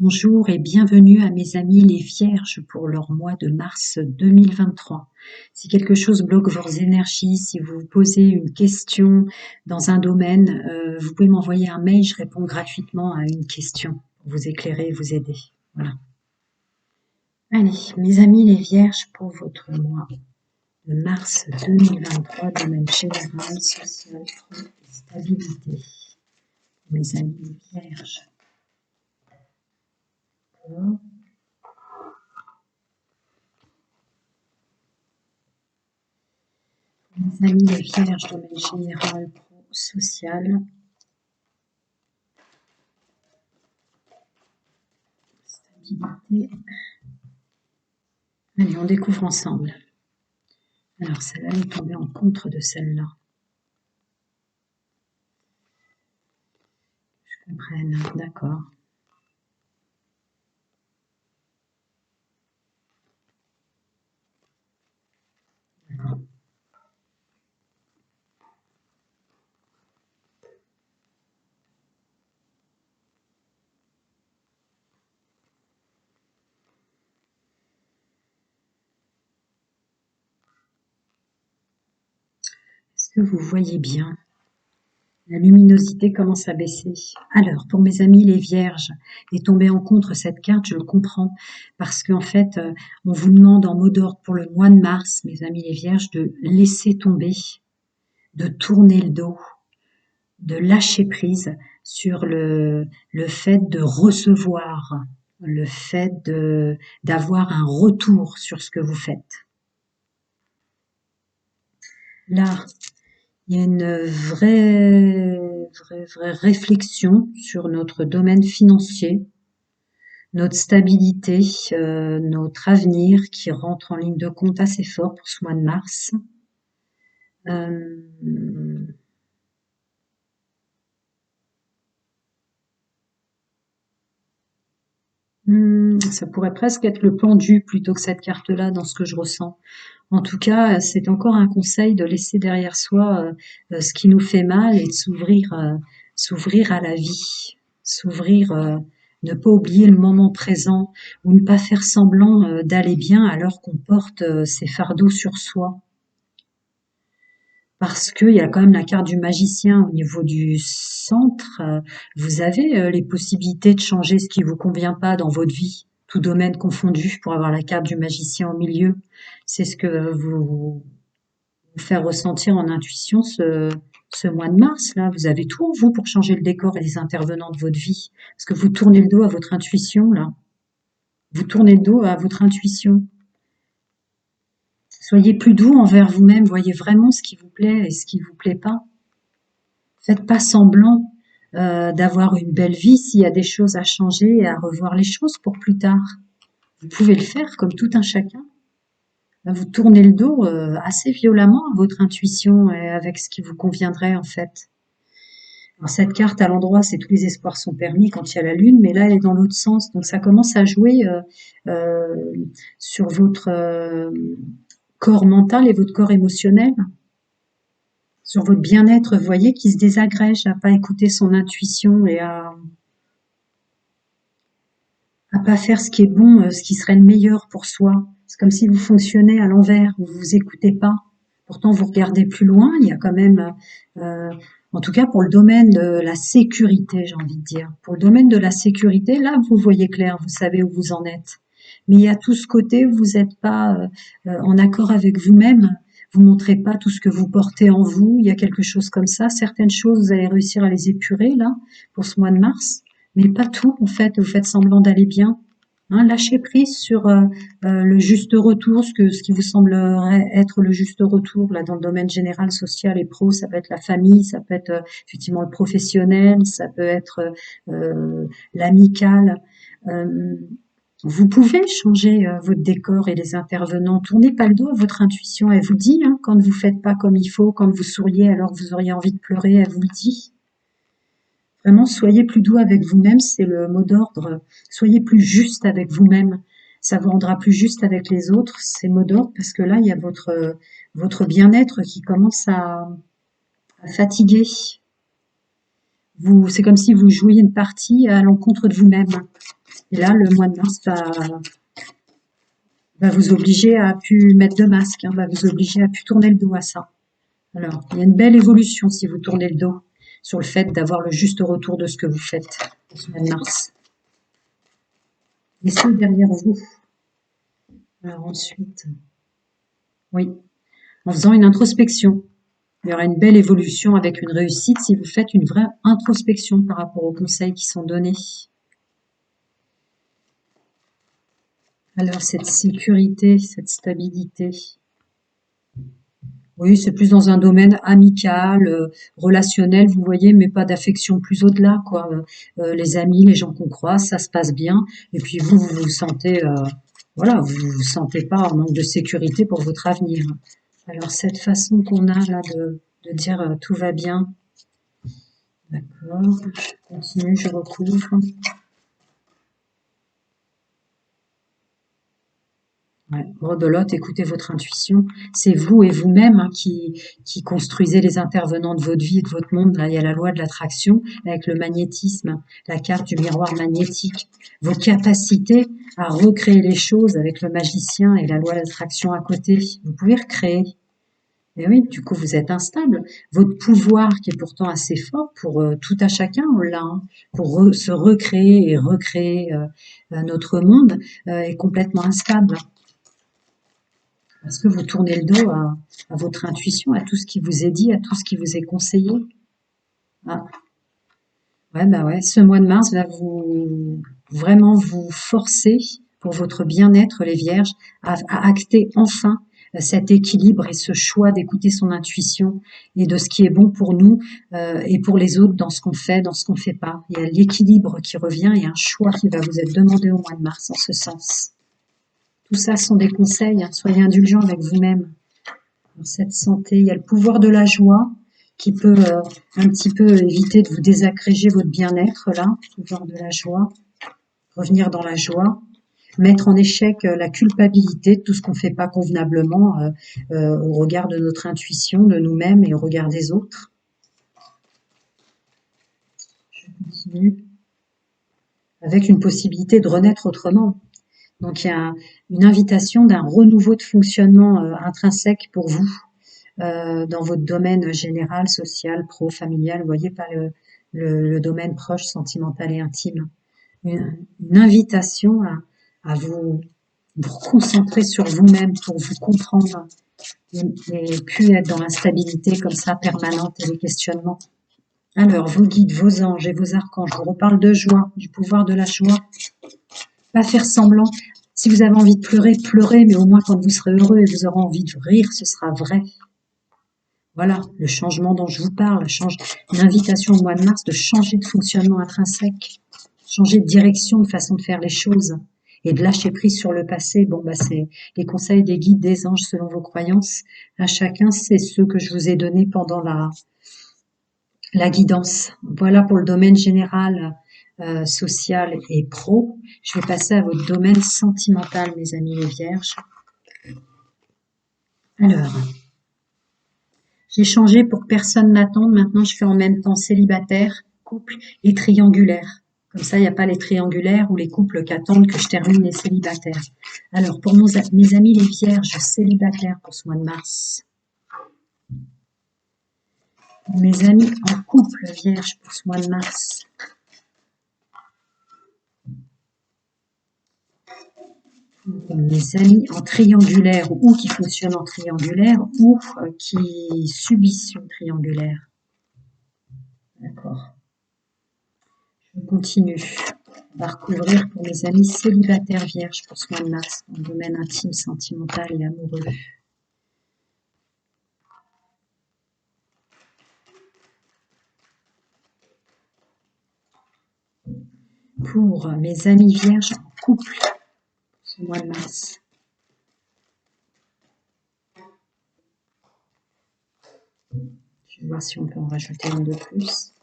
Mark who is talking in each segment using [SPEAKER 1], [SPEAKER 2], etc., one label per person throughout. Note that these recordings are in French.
[SPEAKER 1] Bonjour et bienvenue à mes amis les Vierges pour leur mois de mars 2023. Si quelque chose bloque vos énergies, si vous vous posez une question dans un domaine, vous pouvez m'envoyer un mail, je réponds gratuitement à une question pour vous éclairer et vous aider. Voilà. Allez, mes amis les Vierges pour votre mois de mars 2023, domaine général, social, stabilité. Mes amis les Vierges. Mes amis les Vierges, domaine général, pro, social, stabilité. Allez, on découvre ensemble. Alors, celle-là est tombée en contre de celle-là. Je comprenne, d'accord. D'accord. Est-ce que vous voyez bien? La luminosité commence à baisser. Alors, pour mes amis les Vierges, est tombée en contre cette carte, je le comprends, parce qu'en fait, on vous demande en mot d'ordre pour le mois de mars, mes amis les Vierges, de laisser tomber, de tourner le dos, de lâcher prise sur le fait de recevoir, le fait d'avoir un retour sur ce que vous faites. Là, il y a une vraie réflexion sur notre domaine financier, notre stabilité, notre avenir qui rentre en ligne de compte assez fort pour ce mois de mars. Ça pourrait presque être le pendu plutôt que cette carte-là dans ce que je ressens. En tout cas, c'est encore un conseil de laisser derrière soi ce qui nous fait mal et de s'ouvrir à la vie, s'ouvrir, ne pas oublier le moment présent ou ne pas faire semblant d'aller bien alors qu'on porte ces fardeaux sur soi. Parce qu'il y a quand même la carte du magicien au niveau du centre. Vous avez les possibilités de changer ce qui vous convient pas dans votre vie, tout domaine confondu, pour avoir la carte du magicien au milieu. C'est ce que vous faire ressentir en intuition ce mois de mars. Là, vous avez tout en vous pour changer le décor et les intervenants de votre vie. Parce que vous tournez le dos à votre intuition, là. Vous tournez le dos à votre intuition. Soyez plus doux envers vous-même, voyez vraiment ce qui vous plaît et ce qui vous plaît pas. Faites pas semblant d'avoir une belle vie s'il y a des choses à changer et à revoir les choses pour plus tard. Vous pouvez le faire comme tout un chacun. Vous tournez le dos assez violemment à votre intuition et avec ce qui vous conviendrait en fait. Alors cette carte à l'endroit, c'est tous les espoirs sont permis quand il y a la lune, mais là elle est dans l'autre sens, donc ça commence à jouer sur votre corps mental et votre corps émotionnel, sur votre bien-être, vous voyez, qui se désagrège à pas écouter son intuition et à pas faire ce qui est bon, ce qui serait le meilleur pour soi. C'est comme si vous fonctionnez à l'envers, vous vous écoutez pas. Pourtant, vous regardez plus loin, il y a quand même, en tout cas pour le domaine de la sécurité, j'ai envie de dire. Pour le domaine de la sécurité, là, vous voyez clair, vous savez où vous en êtes. Mais il y a tout ce côté où vous n'êtes pas en accord avec vous-même, vous montrez pas tout ce que vous portez en vous, il y a quelque chose comme ça. Certaines choses, vous allez réussir à les épurer, là, pour ce mois de mars, mais pas tout, en fait, vous faites semblant d'aller bien. Hein, lâchez prise sur le juste retour, ce qui vous semblerait être le juste retour là dans le domaine général, social et pro. Ça peut être la famille, ça peut être effectivement le professionnel, ça peut être l'amical. Euh, vous pouvez changer votre décor et les intervenants. Tournez pas le dos à votre intuition. Elle vous dit hein, quand vous faites pas comme il faut, quand vous souriez alors que vous auriez envie de pleurer, elle vous le dit. Vraiment, soyez plus doux avec vous-même, c'est le mot d'ordre. Soyez plus juste avec vous-même. Ça vous rendra plus juste avec les autres, c'est le mot d'ordre, parce que là, il y a votre bien-être qui commence à fatiguer. C'est comme si vous jouiez une partie à l'encontre de vous-même. Et là, le mois de mars va vous obliger à plus mettre de masque, hein, va vous obliger à plus tourner le dos à ça. Alors, il y a une belle évolution si vous tournez le dos sur le fait d'avoir le juste retour de ce que vous faites ce mois de mars. Laissez derrière vous. Alors ensuite, oui, en faisant une introspection, il y aura une belle évolution avec une réussite si vous faites une vraie introspection par rapport aux conseils qui sont donnés. Alors cette sécurité, cette stabilité, oui, c'est plus dans un domaine amical, relationnel, vous voyez, mais pas d'affection plus au-delà, quoi. Les amis, les gens qu'on croise, ça se passe bien. Et puis vous, vous vous sentez, voilà, vous vous sentez pas en manque de sécurité pour votre avenir. Alors cette façon qu'on a là de dire tout va bien, d'accord, je continue, je recouvre. Ouais. Rebelote, écoutez votre intuition. C'est vous et vous-même hein, qui construisez les intervenants de votre vie et de votre monde. Là, il y a la loi de l'attraction avec le magnétisme, la carte du miroir magnétique. Vos capacités à recréer les choses avec le magicien et la loi de l'attraction à côté. Vous pouvez recréer. Et oui, du coup, vous êtes instable. Votre pouvoir, qui est pourtant assez fort pour tout à chacun, on l'a, hein, pour se recréer et recréer notre monde, est complètement instable. Parce que vous tournez le dos à votre intuition, à tout ce qui vous est dit, à tout ce qui vous est conseillé. Ah. Ouais, bah ouais, ce mois de mars va vraiment vous forcer pour votre bien-être, les vierges, à acter enfin cet équilibre et ce choix d'écouter son intuition et de ce qui est bon pour nous et pour les autres dans ce qu'on fait, dans ce qu'on ne fait pas. Il y a l'équilibre qui revient et un choix qui va vous être demandé au mois de mars en ce sens. Tout ça sont des conseils, hein. Soyez indulgents avec vous-même. Dans cette santé, il y a le pouvoir de la joie qui peut un petit peu éviter de vous désagréger votre bien-être, là, le pouvoir de la joie, revenir dans la joie, mettre en échec la culpabilité de tout ce qu'on ne fait pas convenablement au regard de notre intuition, de nous-mêmes et au regard des autres. Je continue. Avec une possibilité de renaître autrement. Donc il y a une invitation d'un renouveau de fonctionnement intrinsèque pour vous dans votre domaine général, social, pro, familial, vous voyez, pas le domaine proche, sentimental et intime. Une invitation à vous concentrer sur vous-même pour vous comprendre et plus être dans l'instabilité comme ça permanente et les questionnements. Alors, vos guides, vos anges et vos archanges, je vous reparle de joie, du pouvoir de la joie. Pas faire semblant. Si vous avez envie de pleurer, pleurez, mais au moins quand vous serez heureux et vous aurez envie de rire, ce sera vrai. Voilà, le changement dont je vous parle, une invitation au mois de mars de changer de fonctionnement intrinsèque, changer de direction, de façon de faire les choses et de lâcher prise sur le passé. Bon, bah, c'est les conseils des guides, des anges selon vos croyances. À chacun, c'est ceux que je vous ai donnés pendant la guidance. Voilà pour le domaine général, social et pro. Je vais passer à votre domaine sentimental, mes amis les vierges. Alors, j'ai changé pour que personne n'attende. Maintenant, je fais en même temps célibataire, couple et triangulaire. Comme ça, il n'y a pas les triangulaires ou les couples qui attendent que je termine les célibataires. Alors, pour mes amis les vierges célibataires pour ce mois de mars. Mes amis en couple vierge pour ce mois de mars. Mes amis en triangulaire ou qui fonctionnent en triangulaire ou qui subissent une triangulaire. D'accord. Je continue. On va recouvrir pour mes amis célibataires vierges pour ce mois de mars, dans le domaine intime, sentimental et amoureux. Pour mes amis vierges en couple pour ce mois de mars. Je vais voir si on peut en rajouter une de plus.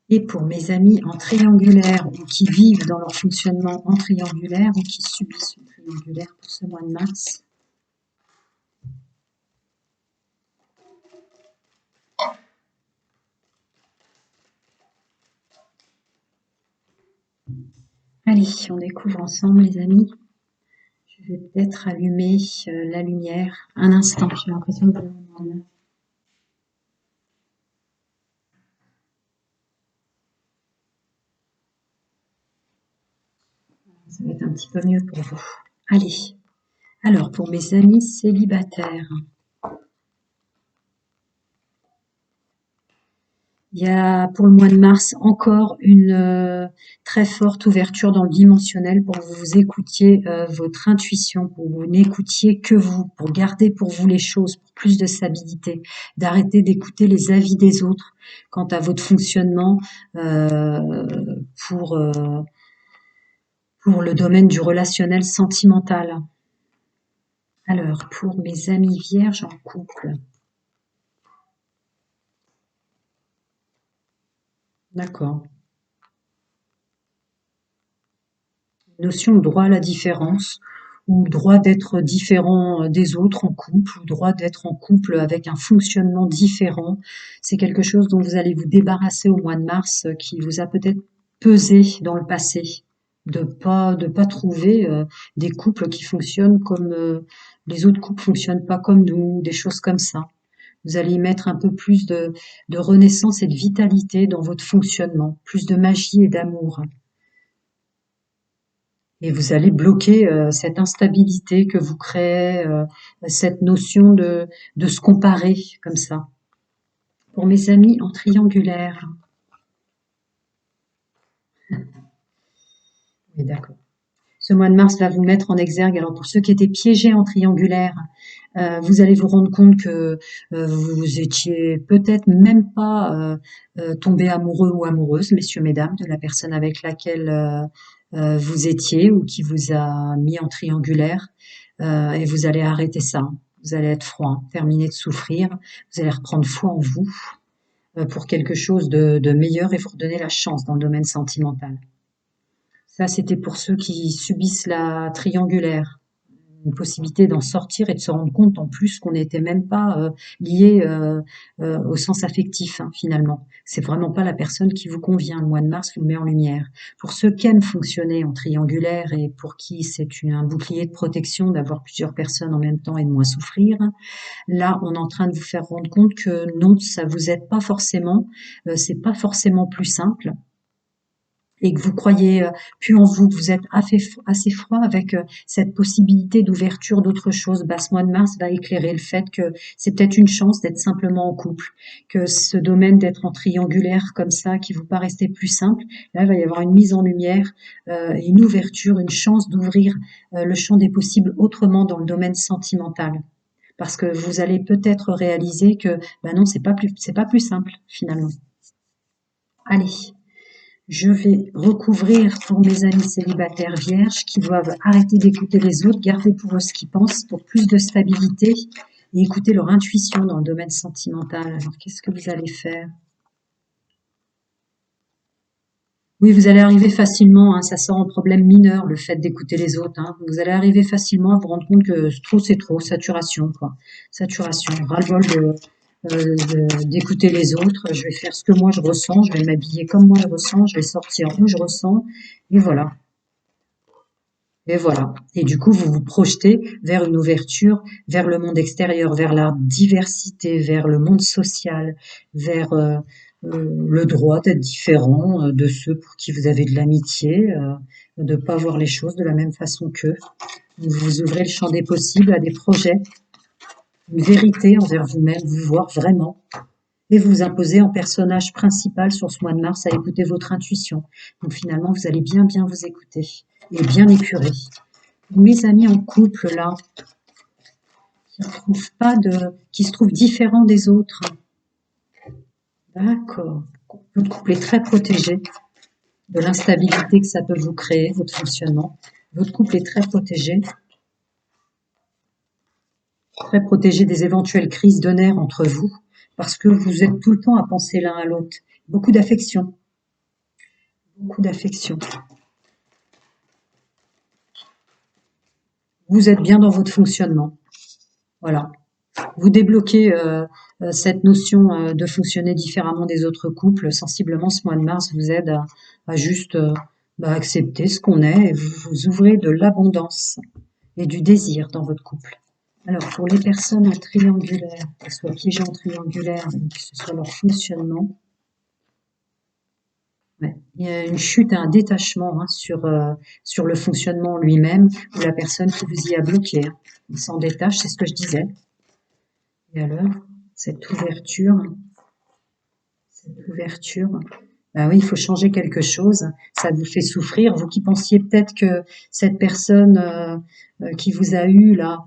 [SPEAKER 1] Et pour mes amis en triangulaire ou qui vivent dans leur fonctionnement en triangulaire ou qui subissent une triangulaire pour ce mois de mars. Allez, on découvre ensemble, les amis. Je vais peut-être allumer la lumière. Un instant, j'ai l'impression que ça va être un petit peu mieux pour vous. Allez, alors pour mes amis célibataires, il y a pour le mois de mars encore une très forte ouverture dans le dimensionnel pour que vous écoutiez votre intuition, pour que vous n'écoutiez que vous, pour garder pour vous les choses, pour plus de stabilité, d'arrêter d'écouter les avis des autres quant à votre fonctionnement euh, pour, euh, pour le domaine du relationnel sentimental. Alors, pour mes amis vierges en couple, d'accord. Notion de droit à la différence, ou droit d'être différent des autres en couple, ou droit d'être en couple avec un fonctionnement différent. C'est quelque chose dont vous allez vous débarrasser au mois de mars, qui vous a peut-être pesé dans le passé, de pas trouver des couples qui fonctionnent comme les autres couples fonctionnent pas comme nous, des choses comme ça. Vous allez y mettre un peu plus de renaissance et de vitalité dans votre fonctionnement, plus de magie et d'amour. Et vous allez bloquer cette instabilité que vous créez, cette notion de se comparer comme ça. Pour mes amis en triangulaire, oui, d'accord. Ce mois de mars va vous mettre en exergue. Alors pour ceux qui étaient piégés en triangulaire, vous allez vous rendre compte que vous étiez peut-être même pas tombé amoureux ou amoureuse, messieurs, mesdames, de la personne avec laquelle vous étiez ou qui vous a mis en triangulaire. Et vous allez arrêter ça. Vous allez être froid, terminer de souffrir. Vous allez reprendre foi en vous pour quelque chose de meilleur et vous redonner la chance dans le domaine sentimental. Ça, c'était pour ceux qui subissent la triangulaire. Une possibilité d'en sortir et de se rendre compte en plus qu'on n'était même pas lié au sens affectif finalement. C'est vraiment pas la personne qui vous convient. Le mois de mars vous met en lumière. Pour ceux qui aiment fonctionner en triangulaire et pour qui c'est un bouclier de protection d'avoir plusieurs personnes en même temps et de moins souffrir, là on est en train de vous faire rendre compte que non, ça vous aide pas forcément, c'est pas forcément plus simple et que vous croyez plus en vous, que vous êtes assez froid avec cette possibilité d'ouverture d'autre chose, bah, ce mois de mars va éclairer le fait que c'est peut-être une chance d'être simplement en couple, que ce domaine d'être en triangulaire comme ça, qui vous paraissait plus simple, là il va y avoir une mise en lumière, une ouverture, une chance d'ouvrir le champ des possibles autrement dans le domaine sentimental. Parce que vous allez peut-être réaliser que bah non, c'est pas plus simple finalement. Allez, je vais recouvrir pour mes amis célibataires vierges qui doivent arrêter d'écouter les autres, garder pour eux ce qu'ils pensent pour plus de stabilité et écouter leur intuition dans le domaine sentimental. Alors, qu'est-ce que vous allez faire? Oui, vous allez arriver facilement, ça sort en problème mineur, le fait d'écouter les autres. Vous allez arriver facilement à vous rendre compte que trop, c'est trop, saturation, quoi. Saturation, ras-le-bol d'écouter les autres. Je vais faire ce que moi je ressens, je vais m'habiller comme moi je ressens, je vais sortir où je ressens, et voilà. Et voilà. Et du coup, vous vous projetez vers une ouverture, vers le monde extérieur, vers la diversité, vers le monde social, vers le droit d'être différent de ceux pour qui vous avez de l'amitié, de ne pas voir les choses de la même façon qu'eux. Vous ouvrez le champ des possibles à des projets, une vérité envers vous-même, vous voir vraiment, et vous imposez en personnage principal sur ce mois de mars à écouter votre intuition. Donc finalement, vous allez bien bien vous écouter et bien épurer. Mes amis en couple là, qui se trouvent différents des autres. D'accord. Votre couple est très protégé de l'instabilité que ça peut vous créer, votre fonctionnement. Votre couple est très protégé des éventuelles crises de nerfs entre vous, parce que vous êtes tout le temps à penser l'un à l'autre. Beaucoup d'affection, beaucoup d'affection. Vous êtes bien dans votre fonctionnement. Voilà. Vous débloquez cette notion de fonctionner différemment des autres couples. Sensiblement, ce mois de mars vous aide à juste Bah, acceptez ce qu'on est et vous vous ouvrez de l'abondance et du désir dans votre couple. Alors, pour les personnes en triangulaire, qu'elles soient piégées en triangulaire, et que ce soit leur fonctionnement, ouais, il y a une chute et un détachement, hein, sur le fonctionnement lui-même ou la personne qui vous y a bloqué, hein. Il s'en détache, c'est ce que je disais. Et alors, cette ouverture, cette ouverture, bah oui, il faut changer quelque chose. Ça vous fait souffrir. Vous qui pensiez peut-être que cette personne qui vous a eu là,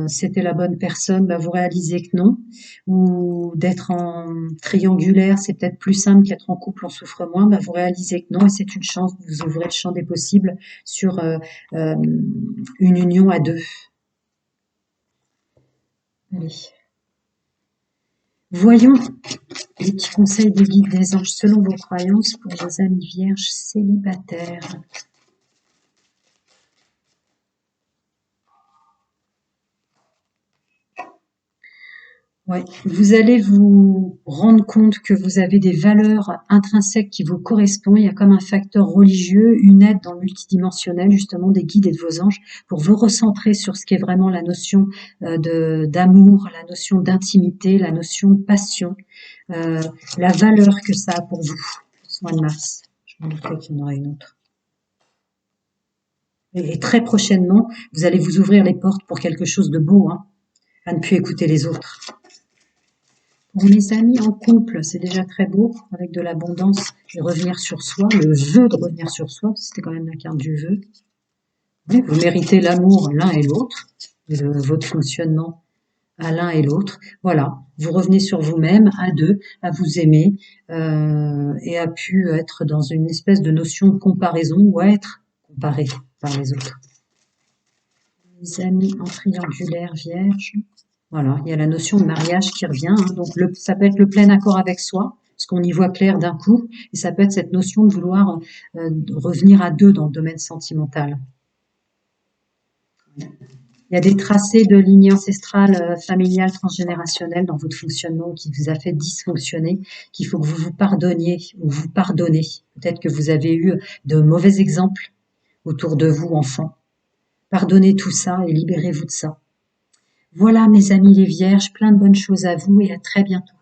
[SPEAKER 1] c'était la bonne personne, bah vous réalisez que non. Ou d'être en triangulaire, c'est peut-être plus simple qu'être en couple, on souffre moins. Bah vous réalisez que non, et c'est une chance. Vous ouvrez le champ des possibles sur euh, une union à deux. Allez. Voyons les petits conseils des guides des anges selon vos croyances pour vos amis vierges célibataires. Ouais, vous allez vous rendre compte que vous avez des valeurs intrinsèques qui vous correspondent. Il y a comme un facteur religieux, une aide dans le multidimensionnel, justement, des guides et de vos anges, pour vous recentrer sur ce qui est vraiment la notion d'amour, la notion d'intimité, la notion de passion, euh, la valeur que ça a pour vous. Ce mois de mars. Je m'en doutais qu'il y en aurait une autre. Et très prochainement, vous allez vous ouvrir les portes pour quelque chose de beau, hein, à ne plus écouter les autres. Pour mes amis en couple, c'est déjà très beau, avec de l'abondance et revenir sur soi, le vœu de revenir sur soi, c'était quand même la carte du vœu. Oui, vous méritez l'amour l'un et l'autre, votre fonctionnement à l'un et l'autre. Voilà, vous revenez sur vous-même, à deux, à vous aimer, et à pu être dans une espèce de notion de comparaison ou à être comparé par les autres. Les amis en triangulaire vierge. Voilà, il y a la notion de mariage qui revient, hein. Donc ça peut être le plein accord avec soi, parce qu'on y voit clair d'un coup, et ça peut être cette notion de vouloir revenir à deux dans le domaine sentimental. Il y a des tracés de lignées ancestrales, familiales, transgénérationnelles dans votre fonctionnement qui vous a fait dysfonctionner, qu'il faut que vous vous pardonniez ou vous pardonnez. Peut-être que vous avez eu de mauvais exemples autour de vous, enfants. Pardonnez tout ça et libérez-vous de ça. Voilà, mes amis les vierges, plein de bonnes choses à vous et à très bientôt.